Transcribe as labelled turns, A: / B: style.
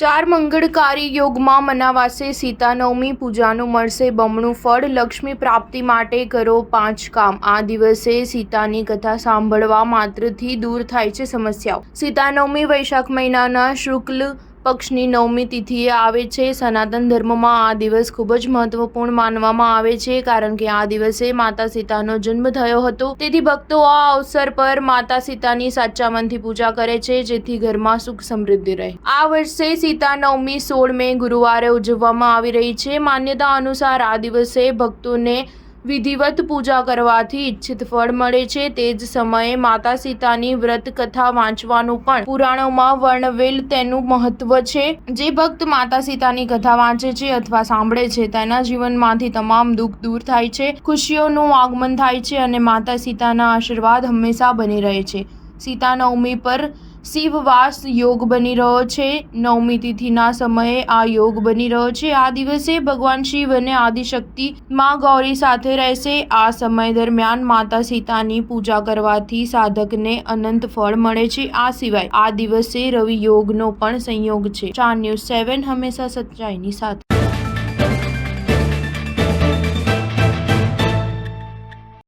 A: ચાર મંગળકારી યોગમાં મનાવાશે સીતા નવમી પૂજાનું મળશે બમણું ફળ। લક્ષ્મી પ્રાપ્તિ માટે કરો 5 કામ। આ દિવસે સીતાની કથા સાંભળવા માત્રથી દૂર થાય છે સમસ્યાઓ। સીતા નવમી વૈશાખ મહિનાના શુક્લ પક્ષની નવમી તિથિએ આવે છે। સનાતન ધર્મમાં આ દિવસ ખૂબ જ મહત્વપૂર્ણ માનવામાં આવે છે, કારણ કે આ દિવસે માતા સીતાનો જન્મ થયો હતો। તેથી ભક્તો આ અવસર પર માતા સીતાની સાચા મનથી પૂજા કરે છે, જેથી ઘરમાં સુખ સમૃદ્ધિ રહે। આ વર્ષે સીતા નવમી 16 મે ગુરુવારે ઉજવવામાં આવી રહી છે। માન્યતા અનુસાર આ દિવસે ભક્તોને વિધિવત પૂજા કરવાથી ઈચ્છિત ફળ મળે છે। તે જ સમયે માતા સીતાની વ્રત કથા વાંચવાનું પણ પુરાણોમાં વર્ણવેલ તેનું મહત્વ છે। જે ભક્ત માતા સીતાની કથા વાંચે છે અથવા સાંભળે છે, તેના જીવનમાંથી તમામ દુઃખ દૂર થાય છે, ખુશીઓનું આગમન થાય છે અને માતા સીતાના આશીર્વાદ હંમેશા બની રહે છે। સીતા નવમી પર શિવવાસ યોગ બની રહ્યો છે। નવમી તિથિના સમયે આ યોગ બની રહ્યો છે। આ દિવસે ભગવાન શિવ અને આદિશક્તિ માં ગૌરી સાથે રહેશે। આ સમય દરમિયાન માતા સીતાની પૂજા કરવાથી સાધકને અનંત ફળ મળે છે। આ સિવાય આ દિવસે રવિ યોગનો પણ સંયોગ છે। 4 ન્યૂઝ 7 હંમેશા સચ્ચાઈની સાથે।